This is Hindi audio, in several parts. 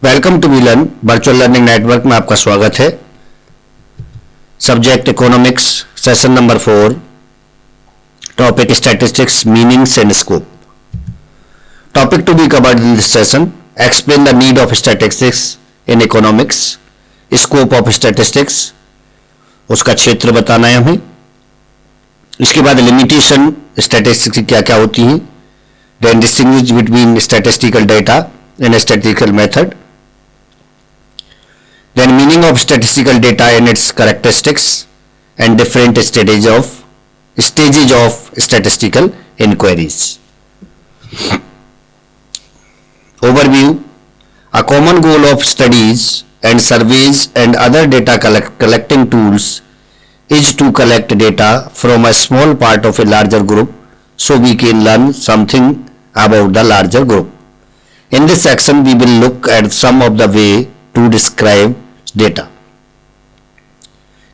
Welcome to WeLearn virtual learning network में आपका स्वागत है। Subject economics, session number 4, topic statistics, meanings and scope. Topic to be covered in this session: explain the need of statistics in economics, scope of statistics, उसका क्षेत्र बताना है हमें। इसके बाद लिमिटेशन स्टैटिस्टिक्स की क्या क्या होती हैं, then distinguish between statistical data and statistical method, then meaning of statistical data and its characteristics and different stages of statistical inquiries. Overview: a common goal of studies and surveys and other data collecting tools is to collect data from a small part of a larger group so we can learn something about the larger group. In this section we will look at some of the way to describe data.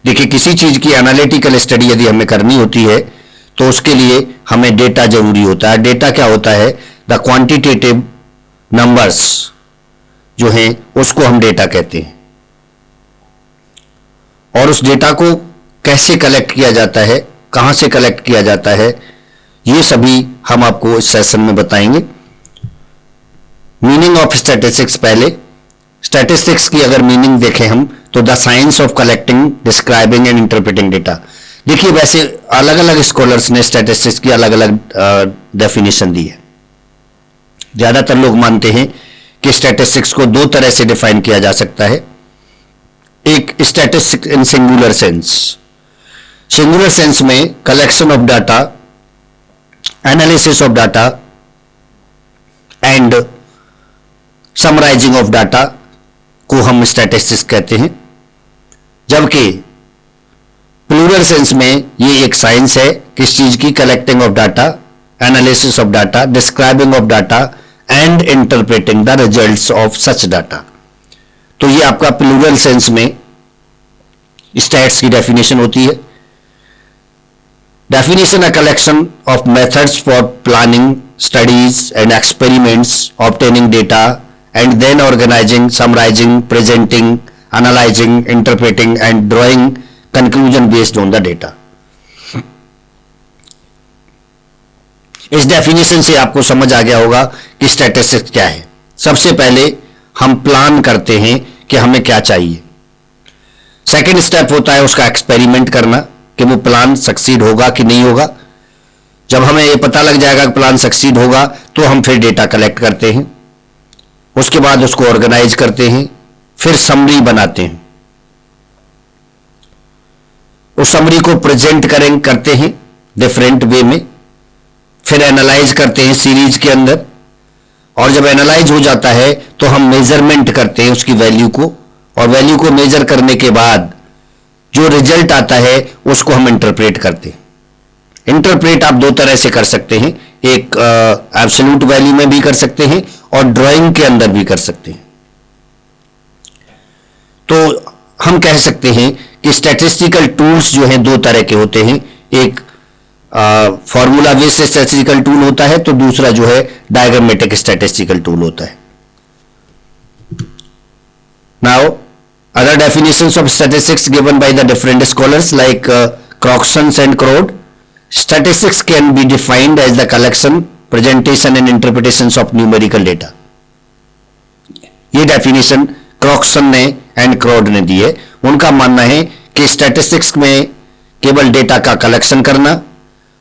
देखिए, किसी चीज की एनालिटिकल स्टडी यदि हमें करनी होती है तो उसके लिए हमें डेटा जरूरी होता है। डेटा क्या होता है? द क्वांटिटेटिव नंबर्स जो हैं उसको हम डेटा कहते हैं। और उस डेटा को कैसे कलेक्ट किया जाता है, कहां से कलेक्ट किया जाता है, ये सभी हम आपको इस सेशन में बताएंगे। मीनिंग ऑफ स्टैटिस्टिक्स: पहले स्टैटिस्टिक्स की अगर मीनिंग देखें हम तो the science of collecting, describing and interpreting data. देखिए, वैसे अलग अलग स्कॉलर्स ने स्टैटिस्टिक्स की अलग अलग डेफिनेशन दी है। ज्यादातर लोग मानते हैं कि स्टैटिस्टिक्स को दो तरह से डिफाइन किया जा सकता है। एक statistics in singular sense. Singular sense में collection of data, analysis of data and summarising of data को हम स्टैटिस्टिक्स कहते हैं। जबकि प्लूरल सेंस में ये एक साइंस है, किस चीज की? Collecting of data, analysis of data, describing of data and interpreting the results of such data. तो ये आपका प्लूरल सेंस में स्टैट्स की डेफिनेशन होती है। Definition: a collection of methods for planning studies and experiments, obtaining data and then organizing, summarizing, presenting, analyzing, interpreting and drawing conclusion based on the data. इस डेफिनेशन से आपको समझ आ गया होगा कि स्टैटिस्टिक्स क्या है। सबसे पहले हम प्लान करते हैं कि हमें क्या चाहिए। सेकेंड स्टेप होता है उसका एक्सपेरिमेंट करना कि वो प्लान सक्सीड होगा कि नहीं होगा। जब हमें ये पता लग जाएगा कि प्लान सक्सीड होगा तो हम फिर डेटा कलेक्ट करते हैं, उसके बाद उसको ऑर्गेनाइज करते हैं, फिर समरी बनाते हैं, उस समरी को प्रेजेंट करते हैं डिफरेंट वे में, फिर एनालाइज करते हैं सीरीज के अंदर, और जब एनालाइज हो जाता है तो हम मेजरमेंट करते हैं उसकी वैल्यू को, और वैल्यू को मेजर करने के बाद जो रिजल्ट आता है उसको हम इंटरप्रेट करते हैं। इंटरप्रेट आप दो तरह से कर सकते हैं, एक एब्सोल्यूट वैल्यू में भी कर सकते हैं और ड्राइंग के अंदर भी कर सकते हैं। तो हम कह सकते हैं कि स्टैटिस्टिकल टूल्स जो हैं दो तरह के होते हैं। एक फॉर्मूला बेस्ड स्टैटिस्टिकल टूल होता है, तो दूसरा जो है डायग्रामेटिक स्टैटिस्टिकल टूल होता है। Now other definitions of statistics given by the different scholars like Croxton and क्रोड। Statistics can be defined as the collection, presentation and interpretations of numerical data. ये डेफिनेशन क्रॉक्सन ने एंड क्रोड ने दी है। उनका मानना है कि स्टैटिस्टिक्स में केवल डेटा का कलेक्शन करना,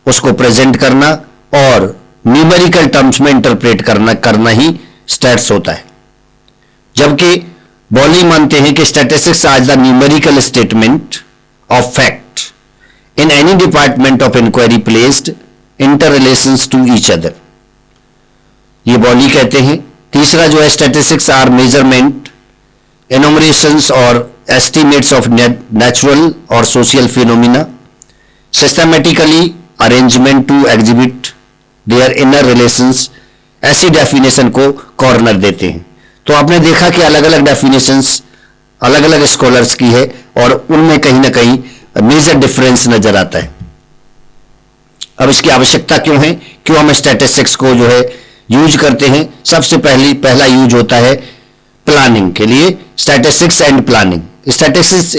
उसको प्रेजेंट करना और न्यूमेरिकल टर्म्स में इंटरप्रेट करना ही स्टैट्स होता है। जबकि बॉली मानते हैं कि statistics are the numerical statement of fact in any department of inquiry placed interrelations to each other. ये बॉली कहते हैं। तीसरा जो है स्टैटिस्टिक्स आर मेजरमेंट, एनुमरेशंस और एस्टिमेट्स ऑफ नेचुरल और social phenomena, systematically arrangement to exhibit their inner relations. ऐसी डेफिनेशन को कॉर्नर देते हैं। तो आपने देखा कि अलग अलग डेफिनेशंस अलग अलग स्कॉलर्स की है और उनमें कहीं ना कहीं मेजर डिफरेंस नजर आता है। अब इसकी आवश्यकता क्यों है, क्यों हम स्टैटिस्टिक्स को जो है यूज करते हैं? सबसे पहला यूज होता है प्लानिंग के लिए, statistics and planning. Statistics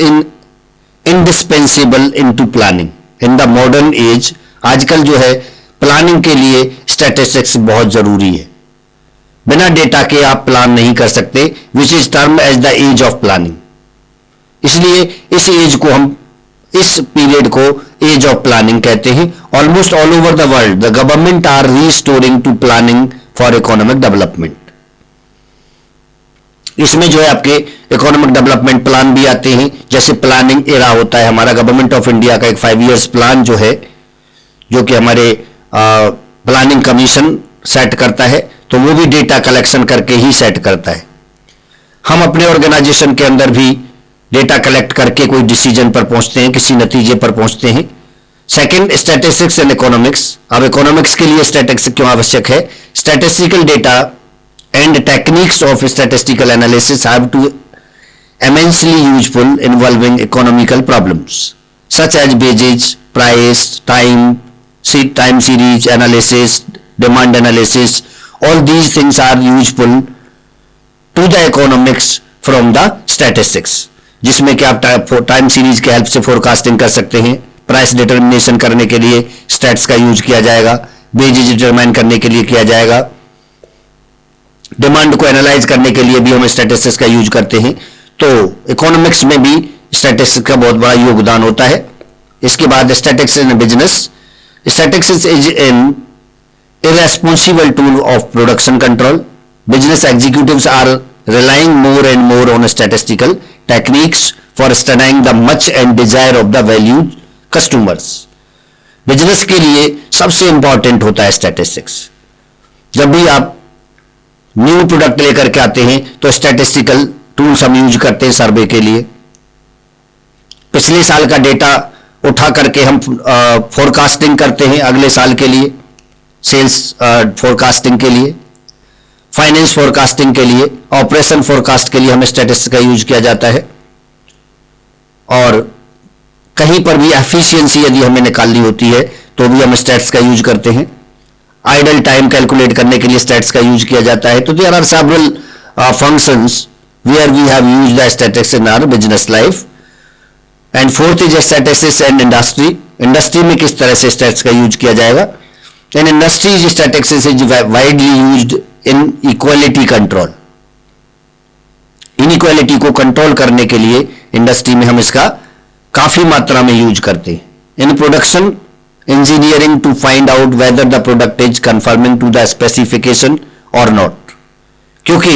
indispensable into planning in the modern age. आजकल जो है प्लानिंग के लिए स्टैटिस्टिक्स बहुत जरूरी है. बिना डेटा के आप प्लान नहीं कर सकते, which is term as the age of planning. इसलिए इस एज को हम, इस पीरियड को एज ऑफ प्लानिंग कहते हैं. Almost all over the world the government are restoring to planning for economic development. इसमें जो है आपके इकोनॉमिक डेवलपमेंट प्लान भी आते हैं. जैसे प्लानिंग एरा होता है हमारा गवर्नमेंट ऑफ इंडिया का एक 5 years प्लान जो है, जो कि हमारे प्लानिंग कमीशन सेट करता है, तो वो भी डेटा कलेक्शन करके ही सेट करता है. हम अपने ऑर्गेनाइजेशन के अंदर भी डेटा कलेक्ट करके कोई डिसीजन पर पहुंचते हैं, किसी नतीजे पर पहुंचते हैं. Second, statistics and economics. अब इकोनॉमिक्स के लिए स्टैटिस्टिक्स क्यों आवश्यक है? Statistical data and techniques of statistical analysis have to immensely useful involving economical problems such as wages, price, time series analysis, demand analysis. All these things are useful to the economics from the statistics, जिसमें कि आप टाइम सीरीज के हेल्प से फोरकास्टिंग कर सकते हैं. प्राइस डिटर्मिनेशन करने के लिए स्टैट्स का यूज किया जाएगा, वेजेज डिटरमाइन करने के लिए किया जाएगा, डिमांड को एनालाइज करने के लिए भी हम स्टैटिस्टिक्स का यूज करते हैं. तो इकोनॉमिक्स में भी स्टैटिस्टिक्स का बहुत बड़ा योगदान होता है. इसके बाद statistics in business. Statistics is an irresponsible tool of production control. Business executives are relying more and more on statistical techniques for studying the much and desire of the value customers. Business के लिए सबसे इंपॉर्टेंट होता है स्टैटिस्टिक्स. जब भी आप न्यू प्रोडक्ट लेकर के आते हैं तो स्टैटिस्टिकल टूल्स हम यूज करते हैं सर्वे के लिए. पिछले साल का डेटा उठा करके हम फोरकास्टिंग करते हैं अगले साल के लिए, सेल्स फोरकास्टिंग के लिए, फाइनेंस फोरकास्टिंग के लिए, ऑपरेशन फोरकास्ट के लिए हमें स्टैटिस्टिक्स का यूज किया जाता है. और कहीं पर भी एफिशिएंसी यदि हमें निकालनी होती है तो भी हम स्टैट्स का यूज करते हैं. आइडल टाइम कैलकुलेट करने के लिए स्टैट्स का यूज किया जाता है. तो there are several functions where we have used the statistics in our business life. And fourth is statistics and industry. Industry में किस तरह से स्टैट्स का यूज किया जाएगा? In industries statistics is widely used in quality control. Inequality को कंट्रोल करने के लिए इंडस्ट्री में हम इसका काफी मात्रा में यूज करते हैं. In production engineering to find out whether the product is conforming to the specification or not. क्योंकि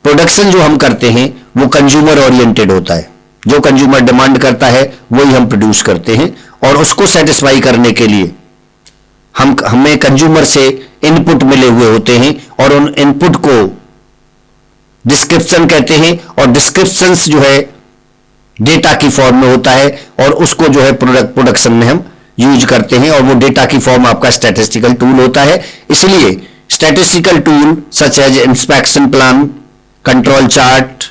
प्रोडक्शन जो हम करते हैं वो कंज्यूमर ओरिएंटेड होता है. जो कंज्यूमर डिमांड करता है वही हम प्रोड्यूस करते हैं, और उसको सेटिस्फाई करने के लिए हमें कंज्यूमर से इनपुट मिले हुए होते हैं, और उन इनपुट को डिस्क्रिप्शन कहते हैं. और डिस्क्रिप्शंस जो है डेटा की फॉर्म में होता है, और उसको जो है प्रोडक्शन में हम यूज करते हैं, और वो डेटा की फॉर्म आपका स्टैटिस्टिकल टूल होता है. इसलिए statistical tool such as inspection plan, control chart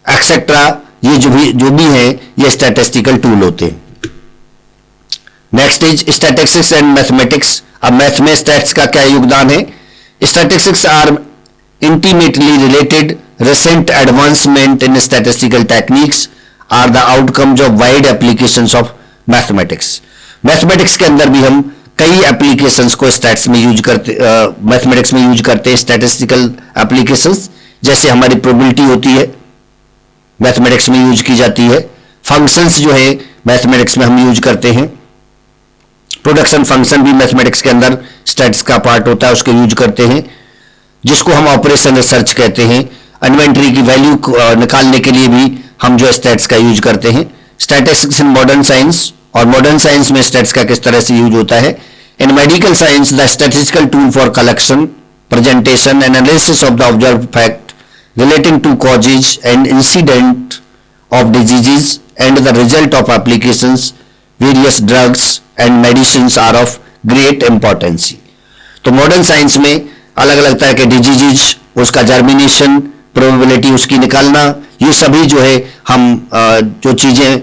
etcetera, ये जो भी है ये स्टैटिस्टिकल टूल होते हैं. Next is statistics and mathematics. अब मैथ में स्टैट्स का क्या योगदान है? Statistics are intimately related. Recent advancement in statistical techniques are the outcomes of wide applications of mathematics. Mathematics के अंदर भी हम कई एप्लीकेशंस को स्टैट्स में यूज करते, मैथमेटिक्स में यूज करते हैं. स्टैटिस्टिकल एप्लीकेशंस जैसे हमारी प्रोबेबिलिटी होती है, मैथमेटिक्स में यूज की जाती है. फंक्शंस जो है मैथमेटिक्स में हम यूज करते हैं. प्रोडक्शन फंक्शन भी मैथमेटिक्स के अंदर स्टैट्स का पार्ट होता है, उसको यूज करते हैं, जिसको हम ऑपरेशन रिसर्च कहते हैं. इन्वेंट्री की वैल्यू निकालने के लिए भी हम जो स्टैट्स का यूज करते हैं. स्टैटिस्टिक्स इन मॉडर्न साइंस, और मॉडर्न साइंस में स्टैट्स का किस तरह से यूज होता है? In medical science the statistical tool for collection, presentation, analysis of the observed fact relating to causes and incident of diseases and the result of applications, various drugs and medicines are of great importance. तो मॉडर्न साइंस में अलग अलग तरह के डिजीजेज, उसका जर्मिनेशन, प्रोबेबिलिटी उसकी निकालना, ये सभी जो है हम जो चीजें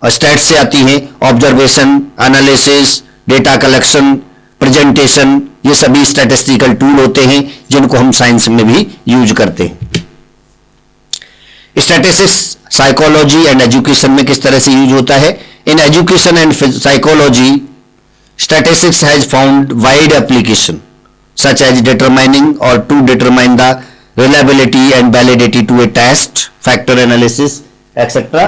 स्टैट्स से आती हैं, observation, analysis, data collection, presentation, ये सभी स्टैटिस्टिकल टूल होते हैं जिनको हम साइंस में भी यूज करते हैं. स्टैटिस्टिक्स साइकोलॉजी एंड एजुकेशन में किस तरह से यूज होता है? In education and psychology statistics has found wide application such as determining or to determine the reliability and validity to a test, factor analysis, etc.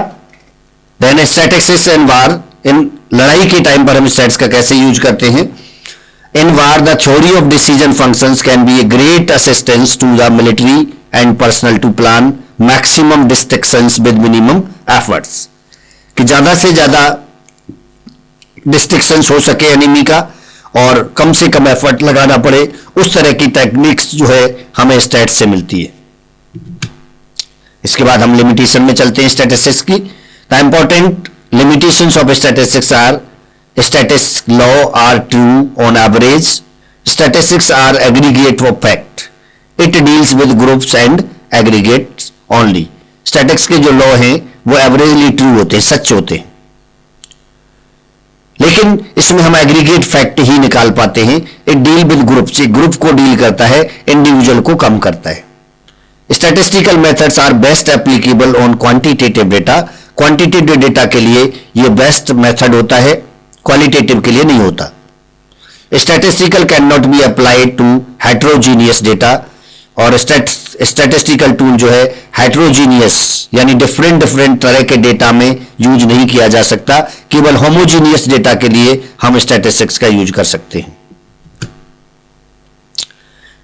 Then statistics and war, in लड़ाई के टाइम पर हम स्टैट्स का कैसे यूज करते हैं? In war, the theory of decision functions can be a great assistance to the military and personnel to plan maximum distinctions with minimum efforts. कि ज्यादा से ज्यादा डिस्टिंक्शन हो सके एनिमी का और कम से कम एफर्ट लगाना पड़े, उस तरह की टेक्निक्स जो है हमें स्टैट्स से मिलती है. इसके बाद हम लिमिटेशन में चलते हैं स्टैटिस्टिक्स की. The important limitations of statistics are statistics law are true on average. Statistics are aggregate of fact. It deals with groups and aggregates only. Statistics के जो लॉ हैं वो एवरेजली ट्रू होते हैं, सच होते हैं, लेकिन इसमें हम एग्रीगेट फैक्ट ही निकाल पाते हैं. It deal with groups, group को डील करता है, इंडिविजुअल को कम करता है. Statistical methods are best applicable on quantitative data. Quantitative data के लिए यह बेस्ट मेथड होता है, क्वालिटेटिव के लिए नहीं होता. Statistical can not be applied to heterogeneous data. और स्टैटिस्टिकल टूल जो है हेट्रोजीनियस यानी डिफरेंट तरह के डेटा में यूज नहीं किया जा सकता. केवल होमोजीनियस डेटा के लिए हम स्टैटिस्टिक्स का यूज कर सकते हैं.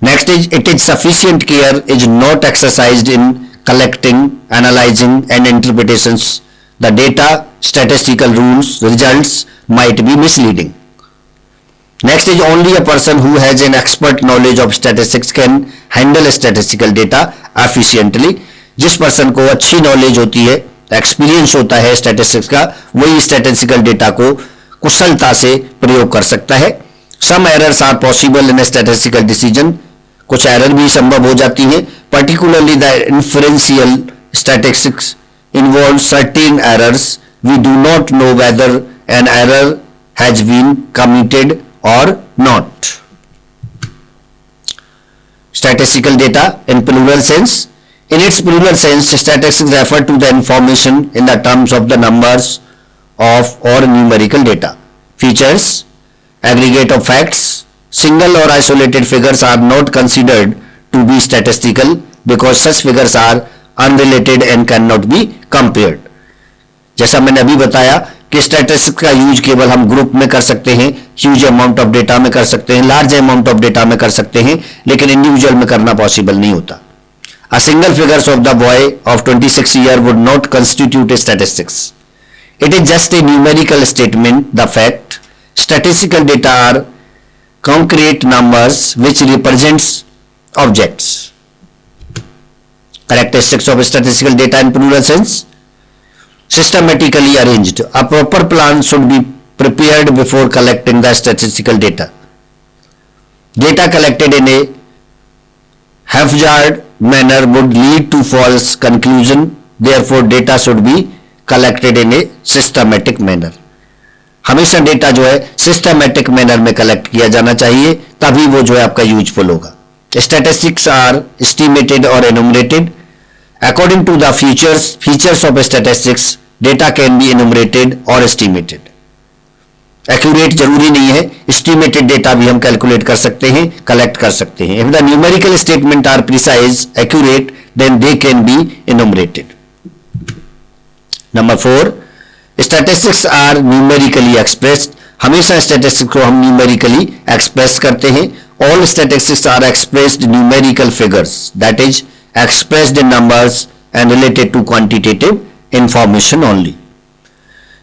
Next is it is sufficient care is not exercised in collecting, analysing and interpretations the data. Statistical rules results might be misleading. Next is only a person who has an expert knowledge of statistics can handle statistical data efficiently. जिस पर्सन को अच्छी नॉलेज होती है, एक्सपीरियंस होता है स्टैटिस्टिक्स का, वही स्टैटिस्टिकल डेटा को कुशलता से प्रयोग कर सकता है. Some errors are possible in statistical decision. कुछ एरर भी संभव हो जाती है. Particularly the inferential statistics involve certain errors. We do not know whether an error has been committed or not. Statistical data in plural sense. In its plural sense, statistics refer to the information in the terms of the numbers of or numerical data. Features, aggregate of facts. Single or isolated figures are not considered to be statistical because such figures are unrelated and cannot be compared. जैसा मैंने अभी बताया कि स्टैटिस्टिक्स का यूज केवल हम ग्रुप में कर सकते हैं, ह्यूज अमाउंट ऑफ डेटा में कर सकते हैं, लार्ज अमाउंट ऑफ डेटा में कर सकते हैं, लेकिन इंडिविजुअल में करना पॉसिबल नहीं होता. A single figures of the boy of 26 year would not constitute statistics. It is just a numerical statement. The fact statistical data are concrete numbers which represents objects. Characteristics of statistical data in plural sense. Systematically arranged. A proper plan should be prepared before collecting the statistical data. Data collected in a haphazard manner would lead to false conclusion. Therefore, data should be collected in a systematic manner. हमेशा डेटा जो है सिस्टमैटिक मैनर में कलेक्ट किया जाना चाहिए, तभी वो जो है आपका यूजफुल होगा. Statistics are estimated or enumerated. According to the features of statistics, data can be enumerated or estimated. Accurate जरूरी नहीं है, estimated data भी हम कैलकुलेट कर सकते हैं, कलेक्ट कर सकते हैं. If the numerical statement are precise, accurate, then they can be enumerated. Number 4, statistics are numerically expressed. हमेशा statistics को हम numerically express करते हैं. All statistics are expressed numerical figures, that is expressed in numbers and related to quantitative information only.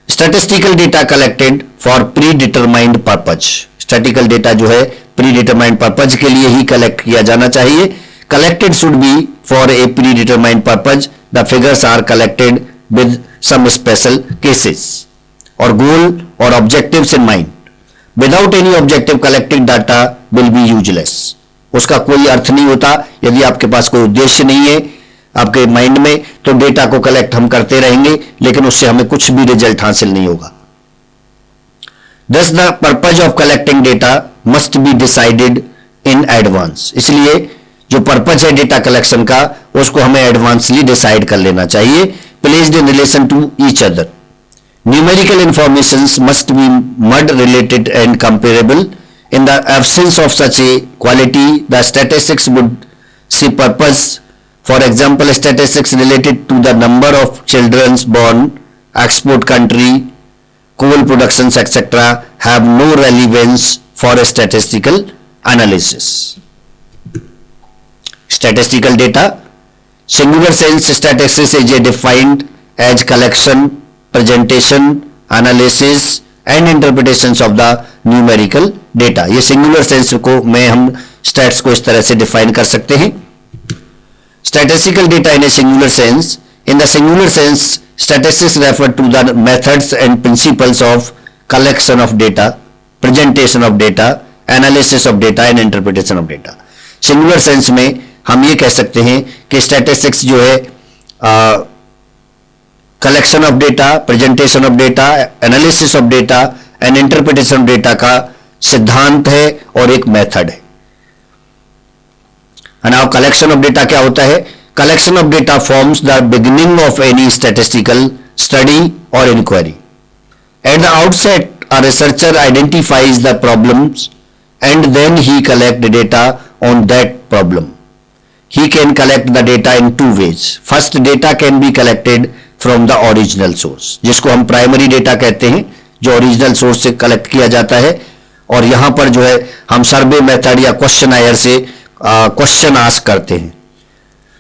Statistical data collected for predetermined purpose. Statistical data जो है predetermined purpose के लिए ही collect किया जाना चाहिए. Collected should be for a predetermined purpose. The figures are collected with some special cases or goal or objectives in mind. Without any objective, collected data will be useless. उसका कोई अर्थ नहीं होता. यदि आपके पास कोई उद्देश्य नहीं है आपके माइंड में, तो डेटा को कलेक्ट हम करते रहेंगे, लेकिन उससे हमें कुछ भी रिजल्ट हासिल नहीं होगा. Thus the purpose of collecting data must be decided in advance. इसलिए जो पर्पज है डेटा कलेक्शन का उसको हमें एडवांसली डिसाइड कर लेना चाहिए, placed in relation to each other. Numerical informations must be made related and comparable. In the absence of such a quality, the statistics would see purpose. For example, statistics related to the number of children born, export country, coal productions, etc. have no relevance for a statistical analysis. Statistical data. Singular sense statistics is defined as collection, presentation, analysis and interpretations of the numerical data. ये सिंगुलर सेंस को में हम स्टैट्स को इस तरह से डिफाइन कर सकते हैं. Statistical data in a singular sense. In the singular sense statistics refer to the methods and principles of collection of data, presentation of data, analysis of data and interpretation of data. Singular sense में हम ये कह सकते हैं कि स्टैटिस्टिक्स जो है collection of data, presentation of data, analysis of data and interpretation of data का सिद्धांत है और एक मेथड है. नाउ कलेक्शन ऑफ डेटा क्या होता है? Collection of data forms the beginning of any statistical study और inquiry. At the outset a researcher identifies the problems and then he collect data on that problem. He can collect the data in two ways. First, data can be collected from the original source, जिसको हम प्राइमरी डेटा कहते हैं, जो ओरिजिनल सोर्स से कलेक्ट किया जाता है. और यहां पर जो है हम सर्वे मेथड या क्वेश्चनायर से क्वेश्चन आस्क करते हैं.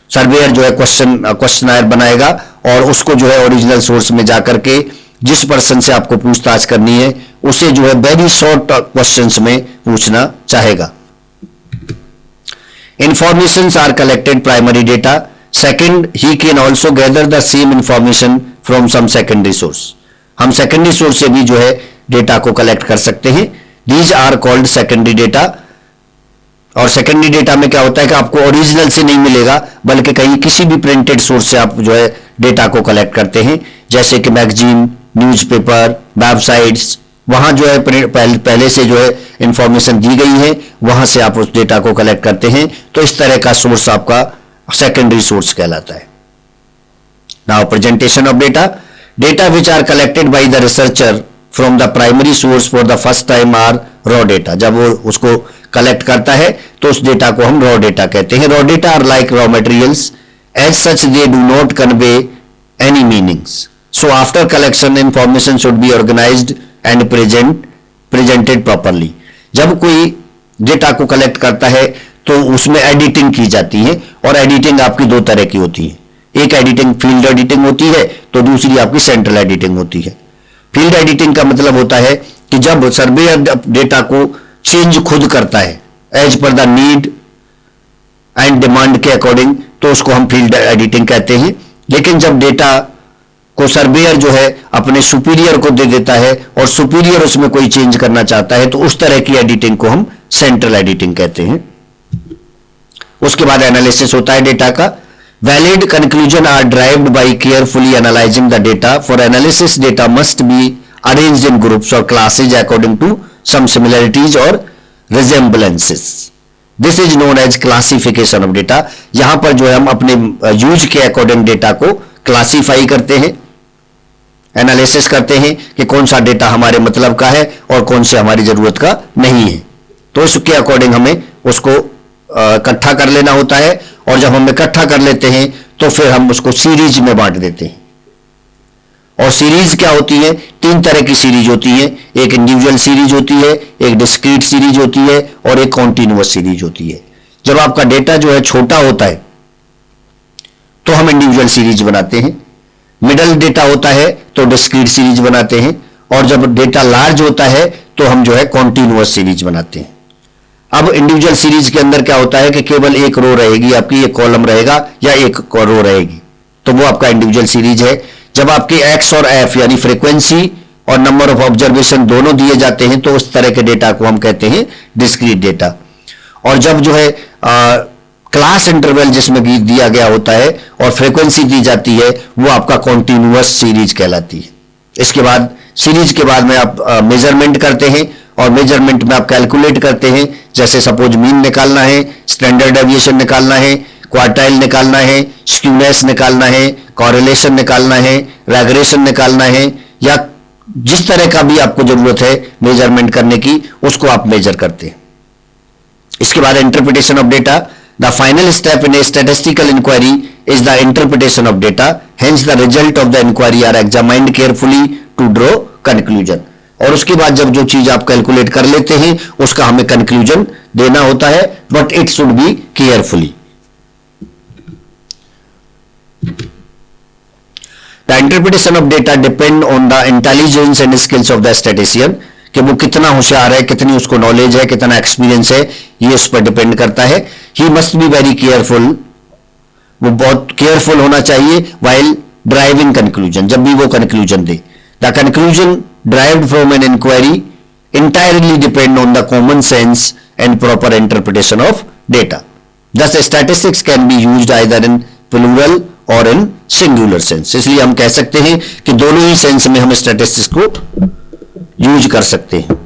सर्वेयर जो है क्वेश्चनायर बनाएगा और उसको जो है ओरिजिनल सोर्स में जाकर के जिस पर्सन से आपको पूछताछ करनी है उसे जो है वेरी शॉर्ट क्वेश्चंस में पूछना चाहेगा. Informations are collected primary data. Second, he can also gather the same information from some secondary source. हम secondary source से भी जो है डेटा को कलेक्ट कर सकते हैं. These are called secondary data. और secondary data में क्या होता है कि आपको ओरिजिनल से नहीं मिलेगा बल्कि कहीं किसी भी प्रिंटेड सोर्स से आप जो है डेटा को कलेक्ट करते हैं, जैसे कि मैगजीन, न्यूज़पेपर, वेबसाइट्स. वहां जो है पहले से जो है इंफॉर्मेशन दी गई है, वहां से आप उस डेटा को कलेक्ट करते हैं. तो इस तरह का सोर्स आपका सेकेंडरी सोर्स कहलाता है. Now presentation of data. Data which are collected by the researcher from the primary source for the first time are raw data. जब वो उसको कलेक्ट करता है तो उस डेटा को हम रॉ डेटा कहते हैं. Raw data are like raw materials, as such they do not convey any meanings. So after collection information should be organised and presented properly. जब कोई डेटा को कलेक्ट करता है तो उसमें एडिटिंग की जाती है और एडिटिंग आपकी दो तरह की होती है. एक एडिटिंग फील्ड एडिटिंग होती है तो दूसरी आपकी सेंट्रल एडिटिंग होती है. फील्ड एडिटिंग का मतलब होता है कि जब सर्वेयर डेटा को चेंज खुद करता है एज पर द नीड एंड डिमांड के अकॉर्डिंग, तो उसको हम फील्ड एडिटिंग कहते हैं. लेकिन जब डेटा को सर्वेयर जो है अपने सुपीरियर को दे देता है और सुपीरियर उसमें कोई चेंज करना चाहता है तो उस तरह की एडिटिंग को हम सेंट्रल एडिटिंग कहते हैं. उसके बाद एनालिसिस होता है डेटा का. Valid conclusion are derived by carefully analysing the data. For analysis data must be arranged in groups और classes according to some similarities और resemblances. This is known as classification of data. यहां पर जो है हम अपने यूज के अकॉर्डिंग डेटा को क्लासीफाई करते हैं, एनालिसिस करते हैं कि कौन सा डेटा हमारे मतलब का है और कौन से हमारी जरूरत का नहीं है. तो उसके अकॉर्डिंग हमें उसको इकट्ठा कर लेना होता है. और जब हम इकट्ठा कर लेते हैं तो फिर हम उसको सीरीज में बांट देते हैं. और सीरीज क्या होती है? तीन तरह की सीरीज होती है. एक इंडिविजुअल सीरीज होती है, एक डिस्क्रीट सीरीज होती है और एक कॉन्टिन्यूअस सीरीज होती है. जब आपका डेटा जो है छोटा होता है तो हम इंडिविजुअल सीरीज बनाते हैं. मिडल डेटा होता है तो डिस्क्रीट सीरीज बनाते हैं. और जब डेटा लार्ज होता है तो हम जो है कॉन्टिन्यूअस सीरीज बनाते हैं. अब इंडिविजुअल सीरीज के अंदर क्या होता है कि केवल एक रो रहेगी आपकी, एक कॉलम रहेगा या एक रो रहेगी, तो वो आपका इंडिविजुअल सीरीज है. जब आपके एक्स और एफ यानी फ्रीक्वेंसी और नंबर ऑफ ऑब्जर्वेशन दोनों दिए जाते हैं तो उस तरह के डेटा को हम कहते हैं डिस्क्रीट डेटा. और जब जो है क्लास इंटरवल जिसमें दिया गया होता है और फ्रीक्वेंसी दी जाती है वो आपका कॉन्टिन्यूअस सीरीज कहलाती है. इसके बाद सीरीज के बाद में आप मेजरमेंट करते हैं और मेजरमेंट में आप कैलकुलेट करते हैं जैसे सपोज मीन निकालना है, स्टैंडर्ड डेविएशन निकालना है, क्वार्टाइल निकालना है, स्क्यूनेस निकालना है, कॉरिलेशन निकालना है, रेग्रेशन निकालना है, या जिस तरह का भी आपको जरूरत है मेजरमेंट करने की, उसको आप मेजर करते हैं। इसके बाद interpretation of data. The final step in a statistical inquiry is the interpretation of data, hence the result of the inquiry are examined carefully to draw conclusion. और उसके बाद जब जो चीज आप कैलकुलेट कर लेते हैं उसका हमें कंक्लूजन देना होता है, but it should be carefully. The interpretation of data depend on the intelligence and skills of the statistician, कि वो कितना होशियार है, कितनी उसको नॉलेज है, कितना एक्सपीरियंस है, ये उस पर डिपेंड करता है। He must be very careful, वो बहुत केयरफुल होना चाहिए व्हाइल ड्राइविंग कंक्लूजन, जब भी वो conclusion they. The conclusion derived from an inquiry entirely depend on the common sense and proper interpretation of data. Thus, statistics can be used either in plural or in singular sense. इसलिए हम कह सकते हैं कि दोनों ही सेंस में हम स्टैटिस्टिक्स को यूज कर सकते हैं।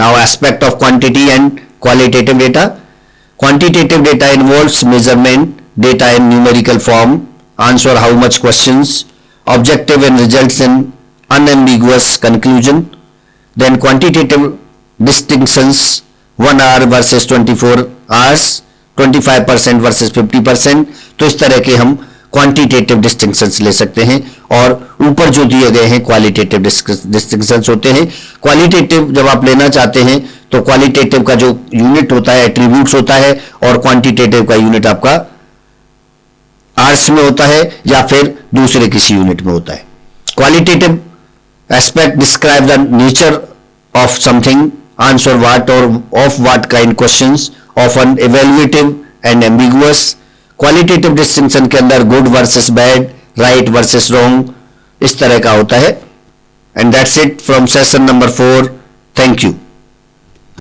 Now, aspect of quantity and qualitative data. Quantitative data involves measurement data in numerical form, answer how much questions, objective and results in unambiguous conclusion. Then quantitative distinctions, 1 hour versus 24 hours, 25% versus 50%, तो इस तरह के हम क्वांटिटेटिव डिस्टिंक्शंस ले सकते हैं। और ऊपर जो दिए गए हैं क्वालिटेटिव डिस्टिंक्शंस होते हैं। क्वालिटेटिव जब आप लेना चाहते हैं तो क्वालिटेटिव का जो यूनिट होता है एट्रीब्यूट्स होता है, और क्वांटिटेटिव का यूनिट आपका आवर्स में होता है या फिर दूसरे किसी यूनिट में होता है। Qualitative aspect describe the nature of something, answer what or of what kind questions, often evaluative and ambiguous. Qualitative distinction के अंदर good versus bad, right versus wrong, इस तरह का होता है। And that's it from session number 4. Thank you.